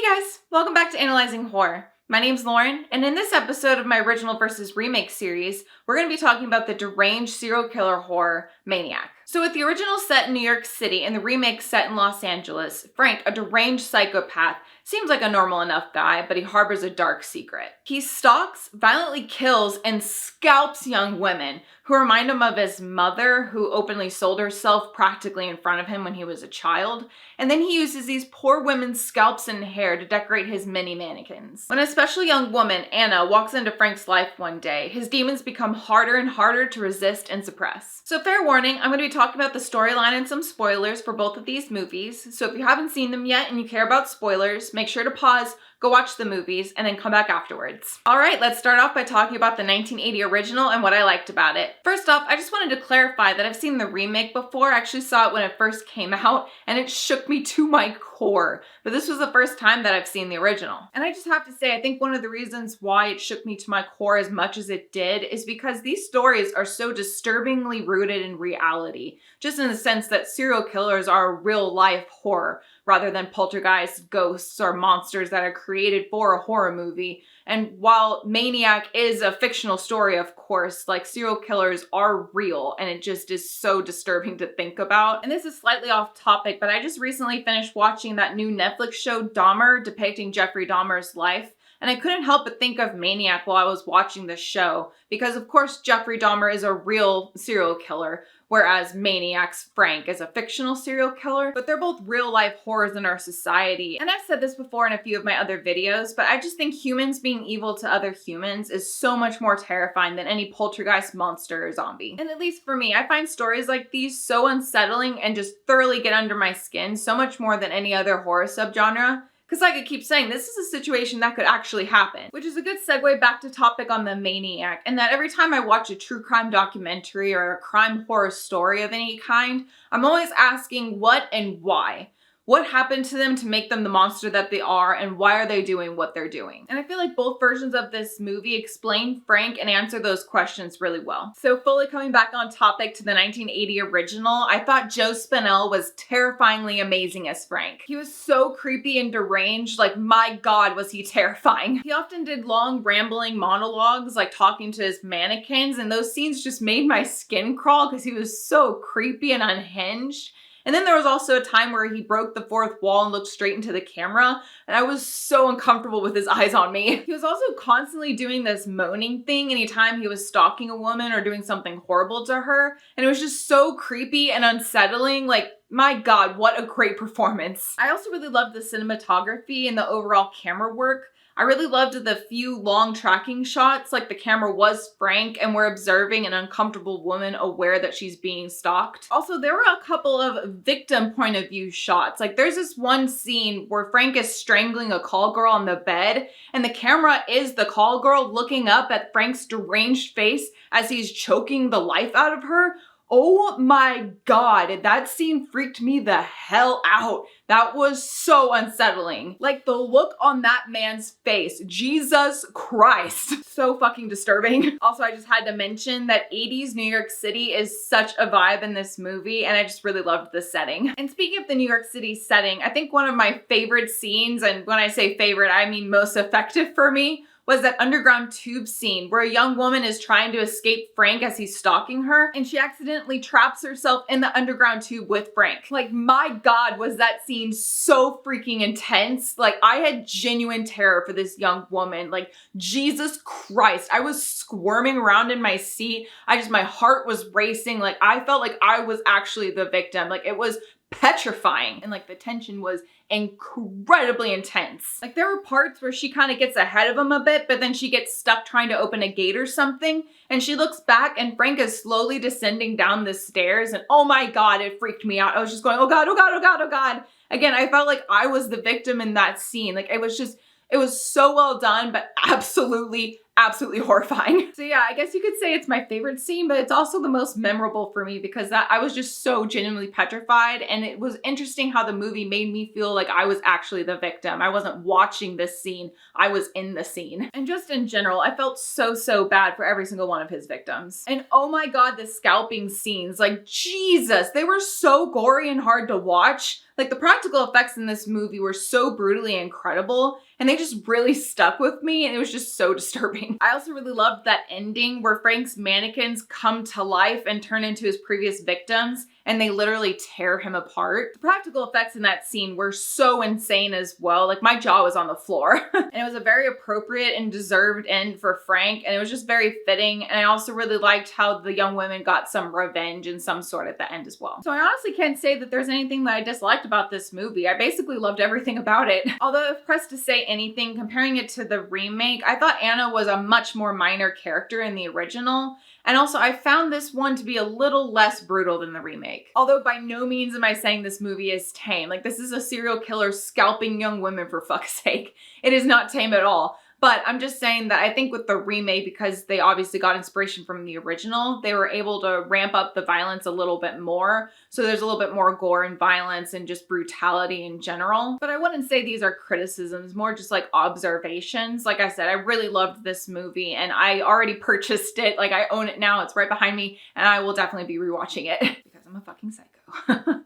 guys, welcome back to Analyzing Horror. My name's Lauren, and in this episode of my original versus remake series, we're going to be talking about the deranged serial killer horror, Maniac. So with the original set in New York City and the remake set in Los Angeles, Frank, a deranged psychopath, seems like a normal enough guy, but he harbors a dark secret. He stalks, violently kills, and scalps young women who remind him of his mother, who openly sold herself practically in front of him when he was a child. And then he uses these poor women's scalps and hair to decorate his mini mannequins. When a especially young woman, Anna, walks into Frank's life one day, his demons become harder and harder to resist and suppress. So fair warning, I'm going to be talking about the storyline and some spoilers for both of these movies. So if you haven't seen them yet and you care about spoilers, make sure to pause, go watch the movies, and then come back afterwards. Alright, let's start off by talking about the 1980 original and what I liked about it. First off, I just wanted to clarify that I've seen the remake before. I actually saw it when it first came out, and it shook me to my core. But this was the first time that I've seen the original. And I just have to say, I think one of the reasons why it shook me to my core as much as it did is because these stories are so disturbingly rooted in reality. Just in the sense that serial killers are a real life horror, rather than poltergeists, ghosts, or monsters that are created for a horror movie. And while Maniac is a fictional story, of course, like serial killers are real, and it just is so disturbing to think about. And this is slightly off topic, but I just recently finished watching that new Netflix show Dahmer, depicting Jeffrey Dahmer's life. And I couldn't help but think of Maniac while I was watching the show, because of course Jeffrey Dahmer is a real serial killer, whereas Maniac's Frank is a fictional serial killer, but they're both real life horrors in our society. And I've said this before in a few of my other videos, but I just think humans being evil to other humans is so much more terrifying than any poltergeist, monster, or zombie. And at least for me, I find stories like these so unsettling and just thoroughly get under my skin, so much more than any other horror subgenre. Because like I keep saying, this is a situation that could actually happen. Which is a good segue back to topic on the Maniac, and that every time I watch a true crime documentary or a crime horror story of any kind, I'm always asking what and why. What happened to them to make them the monster that they are, and why are they doing what they're doing? And I feel like both versions of this movie explain Frank and answer those questions really well. So fully coming back on topic to the 1980 original, I thought Joe Spinell was terrifyingly amazing as Frank. He was so creepy and deranged, like my god was he terrifying. He often did long rambling monologues, like talking to his mannequins, and those scenes just made my skin crawl because he was so creepy and unhinged. And then there was also a time where he broke the fourth wall and looked straight into the camera, and I was so uncomfortable with his eyes on me. He was also constantly doing this moaning thing anytime he was stalking a woman or doing something horrible to her, and it was just so creepy and unsettling. Like, my god, what a great performance. I also really loved the cinematography and the overall camera work. I really loved the few long tracking shots, like the camera was Frank and we're observing an uncomfortable woman aware that she's being stalked. Also, there were a couple of victim point of view shots. Like there's this one scene where Frank is strangling a call girl on the bed, and the camera is the call girl looking up at Frank's deranged face as he's choking the life out of her. Oh my god, that scene freaked me the hell out. That was so unsettling. Like the look on that man's face, Jesus Christ. So fucking disturbing. Also, I just had to mention that 80s New York City is such a vibe in this movie, and I just really loved the setting. And speaking of the New York City setting, I think one of my favorite scenes, and when I say favorite, I mean most effective for me, was that underground tube scene where a young woman is trying to escape Frank as he's stalking her, and she accidentally traps herself in the underground tube with Frank. Like, my god, was that scene so freaking intense. Like, I had genuine terror for this young woman. Like, Jesus Christ, I was squirming around in my seat. My heart was racing. Like, I felt like I was actually the victim. Like, it was petrifying, and like the tension was incredibly intense. Like there were parts where she kind of gets ahead of him a bit, but then she gets stuck trying to open a gate or something, and she looks back and Frank is slowly descending down the stairs, and oh my god, it freaked me out. I was just going, oh god, oh god, oh god, oh god. Again, I felt like I was the victim in that scene. Like it was so well done, but absolutely absolutely horrifying. So yeah, I guess you could say it's my favorite scene, but it's also the most memorable for me because I was just so genuinely petrified, and it was interesting how the movie made me feel like I was actually the victim. I wasn't watching this scene, I was in the scene. And just in general, I felt so bad for every single one of his victims. And oh my god, the scalping scenes, like Jesus, they were so gory and hard to watch. Like the practical effects in this movie were so brutally incredible, and they just really stuck with me, and it was just so disturbing. I also really loved that ending where Frank's mannequins come to life and turn into his previous victims, and they literally tear him apart. The practical effects in that scene were so insane as well. Like my jaw was on the floor. And it was a very appropriate and deserved end for Frank, and it was just very fitting. And I also really liked how the young women got some revenge and some sort at the end as well. So I honestly can't say that there's anything that I disliked about this movie. I basically loved everything about it. Although if pressed to say anything, comparing it to the remake, I thought Anna was a much more minor character in the original. And also I found this one to be a little less brutal than the remake. Although by no means am I saying this movie is tame. Like this is a serial killer scalping young women for fuck's sake. It is not tame at all. But I'm just saying that I think with the remake, because they obviously got inspiration from the original, they were able to ramp up the violence a little bit more. So there's a little bit more gore and violence and just brutality in general. But I wouldn't say these are criticisms, more just like observations. Like I said, I really loved this movie and I already purchased it. Like I own it now, it's right behind me, and I will definitely be rewatching it because I'm a fucking psycho.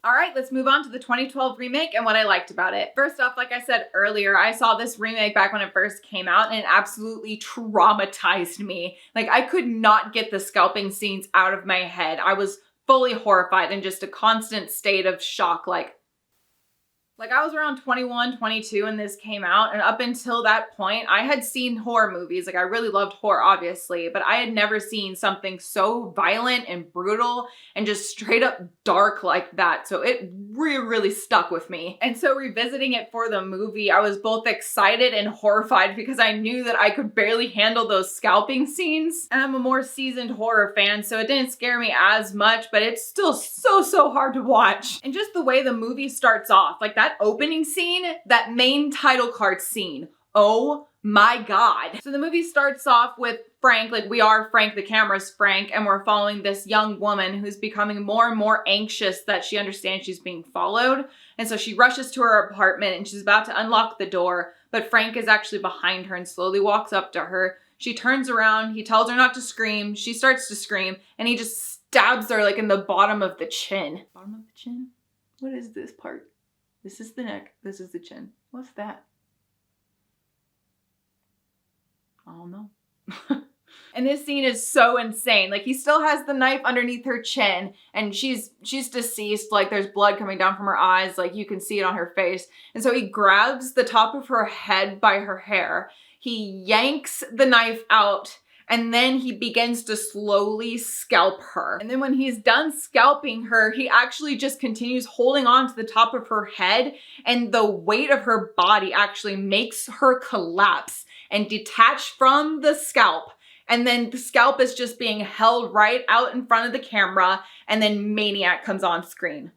All right, let's move on to the 2012 remake and what I liked about it. First off, like I said earlier, I saw this remake back when it first came out and it absolutely traumatized me. Like I could not get the scalping scenes out of my head. I was fully horrified and just a constant state of shock. Like I was around 21, 22 when this came out, and up until that point, I had seen horror movies. Like I really loved horror, obviously, but I had never seen something so violent and brutal and just straight up dark like that. So it really stuck with me. And so revisiting it for the movie, I was both excited and horrified because I knew that I could barely handle those scalping scenes. And I'm a more seasoned horror fan, so it didn't scare me as much, but it's still so hard to watch. And just the way the movie starts off, like that opening scene, that main title card scene. Oh my god. So the movie starts off with Frank, like we are Frank, the camera's Frank, and we're following this young woman who's becoming more and more anxious that she understands she's being followed. And so she rushes to her apartment and she's about to unlock the door, but Frank is actually behind her and slowly walks up to her. She turns around, he tells her not to scream, she starts to scream, and he just stabs her like in the bottom of the chin. Bottom of the chin? What is this part? This is the neck, this is the chin. What's that? I don't know. And this scene is so insane. Like he still has the knife underneath her chin and she's deceased. Like there's blood coming down from her eyes. Like you can see it on her face. And so he grabs the top of her head by her hair. He yanks the knife out and then he begins to slowly scalp her. And then when he's done scalping her, he actually just continues holding on to the top of her head, and the weight of her body actually makes her collapse and detach from the scalp. And then the scalp is just being held right out in front of the camera, and then Maniac comes on screen.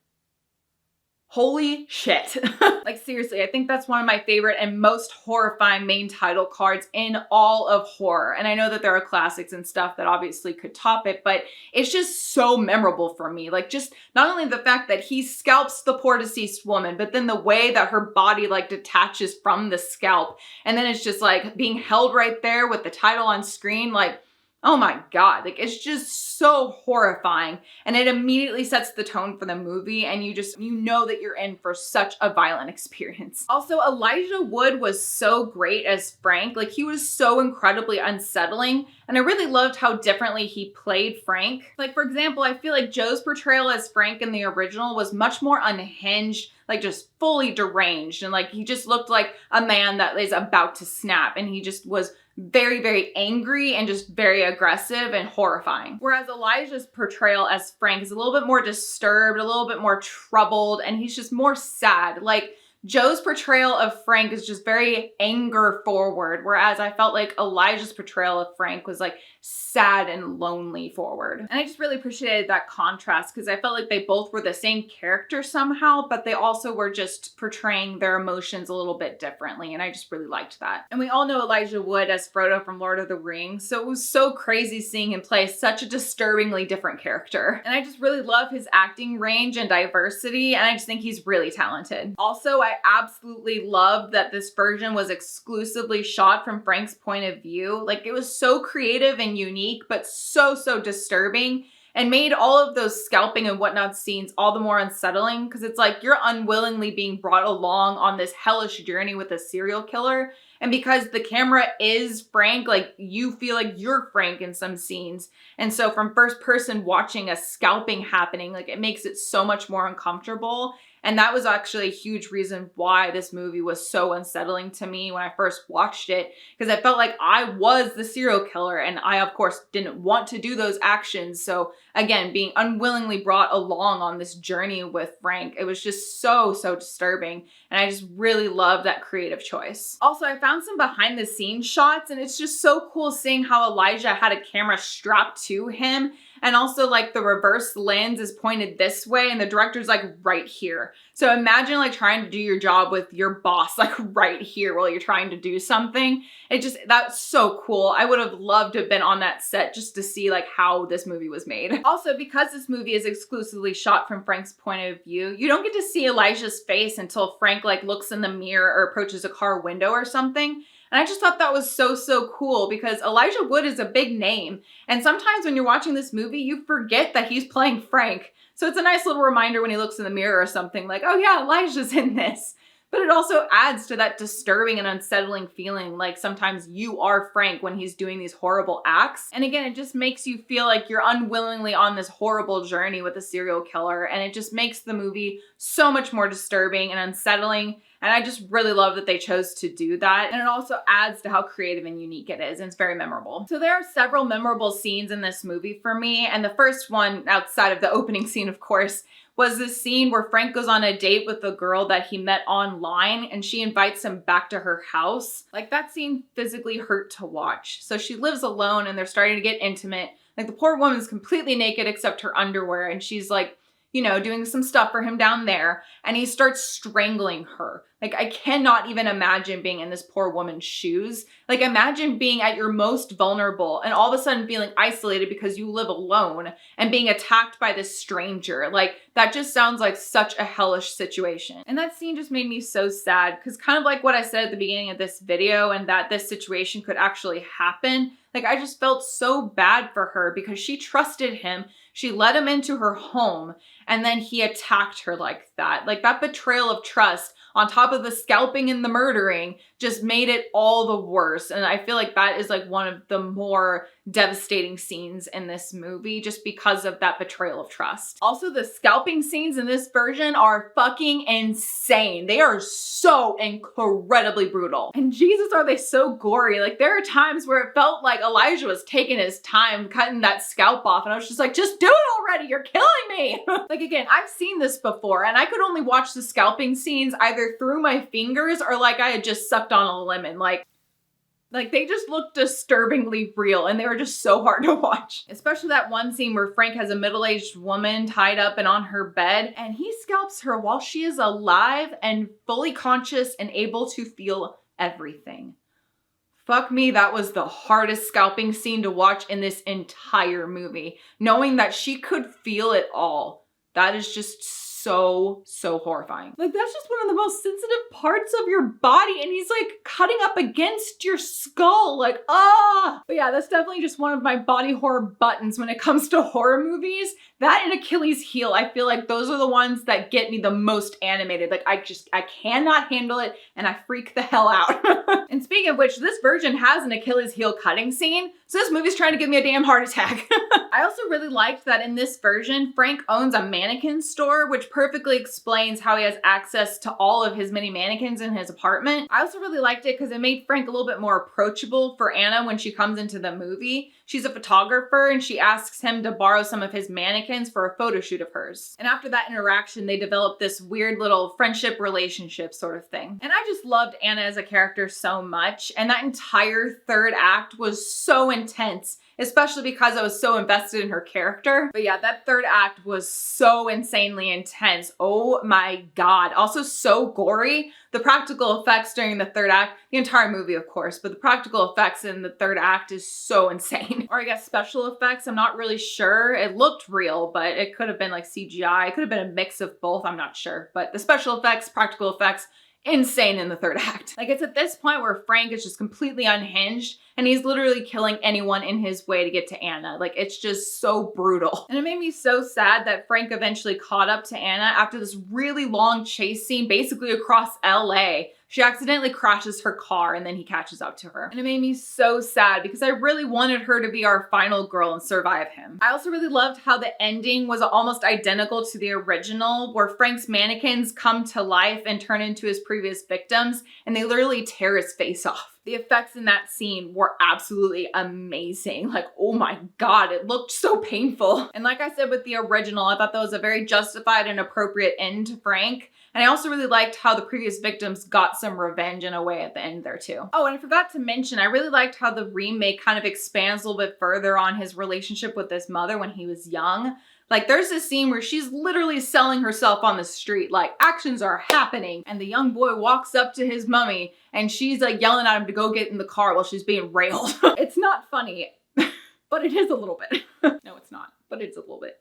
Holy shit. Like seriously, I think that's one of my favorite and most horrifying main title cards in all of horror. And I know that there are classics and stuff that obviously could top it, but it's just so memorable for me. Like just not only the fact that he scalps the poor deceased woman, but then the way that her body like detaches from the scalp. And then it's just like being held right there with the title on screen. Like, oh my god, like it's just so horrifying, and it immediately sets the tone for the movie, and you know that you're in for such a violent experience. Also, Elijah Wood was so great as Frank. Like he was so incredibly unsettling, and I really loved how differently he played Frank. Like for example, I feel like Joe's portrayal as Frank in the original was much more unhinged, like just fully deranged, and like he just looked like a man that is about to snap, and he just was very angry and just very aggressive and horrifying. Whereas Elijah's portrayal as Frank is a little bit more disturbed, a little bit more troubled, and he's just more sad. Like Joe's portrayal of Frank is just very anger forward, whereas I felt like Elijah's portrayal of Frank was like sad and lonely forward. And I just really appreciated that contrast because I felt like they both were the same character somehow, but they also were just portraying their emotions a little bit differently, and I just really liked that. And we all know Elijah Wood as Frodo from Lord of the Rings, so it was so crazy seeing him play such a disturbingly different character. And I just really love his acting range and diversity, and I just think he's really talented. Also, I absolutely loved that this version was exclusively shot from Frank's point of view. Like, it was so creative and unique, but so disturbing, and made all of those scalping and whatnot scenes all the more unsettling because it's like you're unwillingly being brought along on this hellish journey with a serial killer. And because the camera is Frank, like, you feel like you're Frank in some scenes. And so from first person watching a scalping happening, like, it makes it so much more uncomfortable. And that was actually a huge reason why this movie was so unsettling to me when I first watched it, because I felt like I was the serial killer and I, of course, didn't want to do those actions. So again, being unwillingly brought along on this journey with Frank, it was just so disturbing. And I just really love that creative choice. Also, I found some behind the scenes shots, and it's just so cool seeing how Elijah had a camera strapped to him. And also, like, the reverse lens is pointed this way and the director's like right here. So imagine like trying to do your job with your boss like right here while you're trying to do something. That's so cool. I would have loved to have been on that set just to see like how this movie was made. Also, because this movie is exclusively shot from Frank's point of view, you don't get to see Elijah's face until Frank like looks in the mirror or approaches a car window or something. And I just thought that was so cool because Elijah Wood is a big name. And sometimes when you're watching this movie, you forget that he's playing Frank. So it's a nice little reminder when he looks in the mirror or something like, oh yeah, Elijah's in this. But it also adds to that disturbing and unsettling feeling like sometimes you are Frank when he's doing these horrible acts. And again, it just makes you feel like you're unwillingly on this horrible journey with a serial killer. And it just makes the movie so much more disturbing and unsettling. And I just really love that they chose to do that. And it also adds to how creative and unique it is. And it's very memorable. So there are several memorable scenes in this movie for me. And the first one, outside of the opening scene, of course, was this scene where Frank goes on a date with a girl that he met online and she invites him back to her house. Like, that scene physically hurt to watch. So she lives alone and they're starting to get intimate. Like, the poor woman's completely naked except her underwear, and she's like, you know, doing some stuff for him down there, and he starts strangling her. Like, I cannot even imagine being in this poor woman's shoes. Like, imagine being at your most vulnerable and all of a sudden feeling isolated because you live alone and being attacked by this stranger. Like, that just sounds like such a hellish situation. And that scene just made me so sad because, kind of like what I said at the beginning of this video, and that this situation could actually happen, like, I just felt so bad for her because she trusted him. She let him into her home, and then he attacked her like that. Like, that betrayal of trust on top of the scalping and the murdering just made it all the worse. And I feel like that is like one of the more devastating scenes in this movie just because of that betrayal of trust. Also, the scalping scenes in this version are fucking insane. They are so incredibly brutal. And Jesus, are they so gory. Like, there are times where it felt like Elijah was taking his time cutting that scalp off, and I was just like, just do it already, you're killing me. Like, again, I've seen this before, and I could only watch the scalping scenes either through my fingers or like I had just sucked on a lemon. Like they just looked disturbingly real, and they were just so hard to watch. Especially that one scene where Frank has a middle-aged woman tied up and on her bed, and he scalps her while she is alive and fully conscious and able to feel everything. Fuck me, that was the hardest scalping scene to watch in this entire movie. Knowing that she could feel it all. That is just so horrifying. Like, that's just one of the most sensitive parts of your body, and he's like cutting up against your skull, like, ah! But yeah, that's definitely just one of my body horror buttons when it comes to horror movies. That and Achilles' heel, I feel like those are the ones that get me the most animated. Like, I cannot handle it, and I freak the hell out. And speaking of which, this version has an Achilles' heel cutting scene, so this movie's trying to give me a damn heart attack. I also really liked that in this version, Frank owns a mannequin store, which perfectly explains how he has access to all of his mini mannequins in his apartment. I also really liked liked it because it made Frank a little bit more approachable for Anna when she comes into the movie. She's a photographer and she asks him to borrow some of his mannequins for a photo shoot of hers. And after that interaction, they develop this weird little friendship relationship sort of thing. And I just loved Anna as a character so much. And that entire third act was so intense, especially because I was so invested in her character. But yeah, that third act was so insanely intense. Oh my God. Also so gory. The practical effects during the third act, the entire movie of course, but the practical effects in the third act is so insane. Or I guess special effects, I'm not really sure. It looked real, but it could have been like CGI. It could have been a mix of both, I'm not sure. But the special effects, practical effects, insane in the third act. Like it's at this point where Frank is just completely unhinged and he's literally killing anyone in his way to get to Anna. Like it's just so brutal. And it made me so sad that Frank eventually caught up to Anna after this really long chase scene, basically across LA. She accidentally crashes her car and then he catches up to her. And it made me so sad because I really wanted her to be our final girl and survive him. I also really loved how the ending was almost identical to the original, where Frank's mannequins come to life and turn into his previous victims and they literally tear his face off. The effects in that scene were absolutely amazing. Like, oh my God, it looked so painful. And like I said with the original, I thought that was a very justified and appropriate end to Frank. And I also really liked how the previous victims got some revenge in a way at the end there too. Oh, and I forgot to mention, I really liked how the remake kind of expands a little bit further on his relationship with his mother when he was young. Like there's this scene where she's literally selling herself on the street, like actions are happening. And the young boy walks up to his mummy and she's like yelling at him to go get in the car while she's being railed. It's not funny, but it is a little bit. No, it's not, but it's a little bit.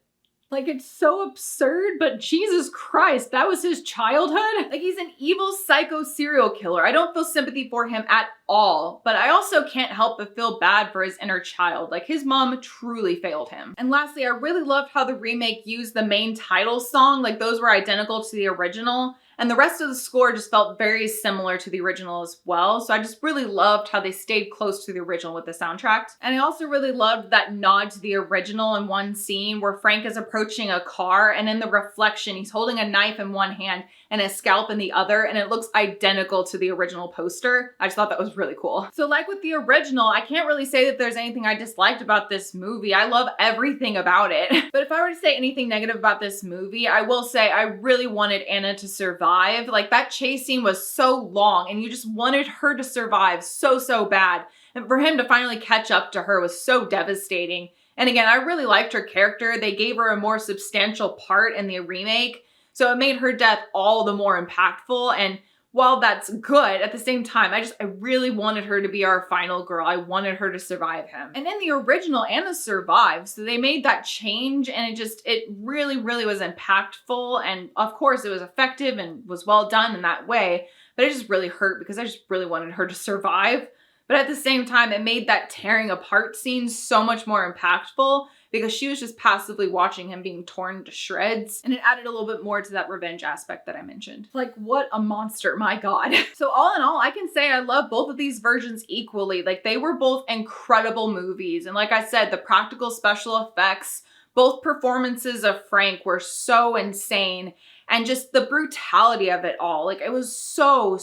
Like, it's so absurd, but Jesus Christ, that was his childhood? Like, he's an evil psycho serial killer. I don't feel sympathy for him at all, but I also can't help but feel bad for his inner child. Like, his mom truly failed him. And lastly, I really loved how the remake used the main title song. Like, those were identical to the original. And the rest of the score just felt very similar to the original as well. So I just really loved how they stayed close to the original with the soundtrack. And I also really loved that nod to the original in one scene where Frank is approaching a car and in the reflection, he's holding a knife in one hand and a scalp in the other, and it looks identical to the original poster. I just thought that was really cool. So like with the original, I can't really say that there's anything I disliked about this movie. I love everything about it. But if I were to say anything negative about this movie, I will say I really wanted Anna to survive. Like that chase scene was so long and you just wanted her to survive so bad. And for him to finally catch up to her was so devastating. And again, I really liked her character. They gave her a more substantial part in the remake. So it made her death all the more impactful. And while that's good, at the same time, I really wanted her to be our final girl. I wanted her to survive him. And in the original, Anna survived. So they made that change and it really was impactful. And of course it was effective and was well done in that way, but it just really hurt because I just really wanted her to survive. But at the same time, it made that tearing apart scene so much more impactful because she was just passively watching him being torn to shreds. And it added a little bit more to that revenge aspect that I mentioned. Like, what a monster, my God. So all in all, I can say I love both of these versions equally. Like, they were both incredible movies. And like I said, the practical special effects, both performances of Frank were so insane. And just the brutality of it all. Like, it was so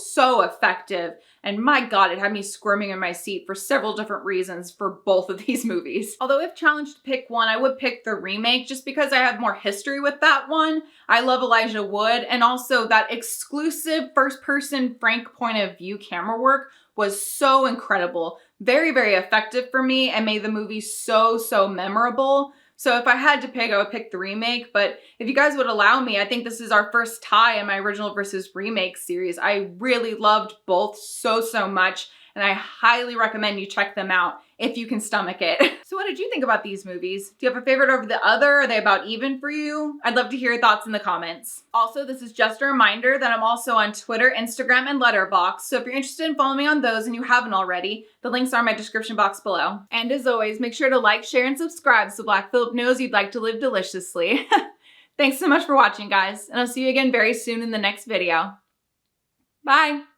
effective. And my God, it had me squirming in my seat for several different reasons for both of these movies. Although if challenged to pick one, I would pick the remake just because I have more history with that one. I love Elijah Wood, and also that exclusive first-person Frank point of view camera work was so incredible. Very effective for me and made the movie so memorable. So if I had to pick, I would pick the remake, but if you guys would allow me, I think this is our first tie in my original versus remake series. I really loved both so much, and I highly recommend you check them out if you can stomach it. So what did you think about these movies? Do you have a favorite over the other? Are they about even for you? I'd love to hear your thoughts in the comments. Also, this is just a reminder that I'm also on Twitter, Instagram, and Letterboxd. So if you're interested in following me on those and you haven't already, the links are in my description box below. And as always, make sure to like, share, and subscribe so Black Phillip knows you'd like to live deliciously. Thanks so much for watching, guys, and I'll see you again very soon in the next video. Bye!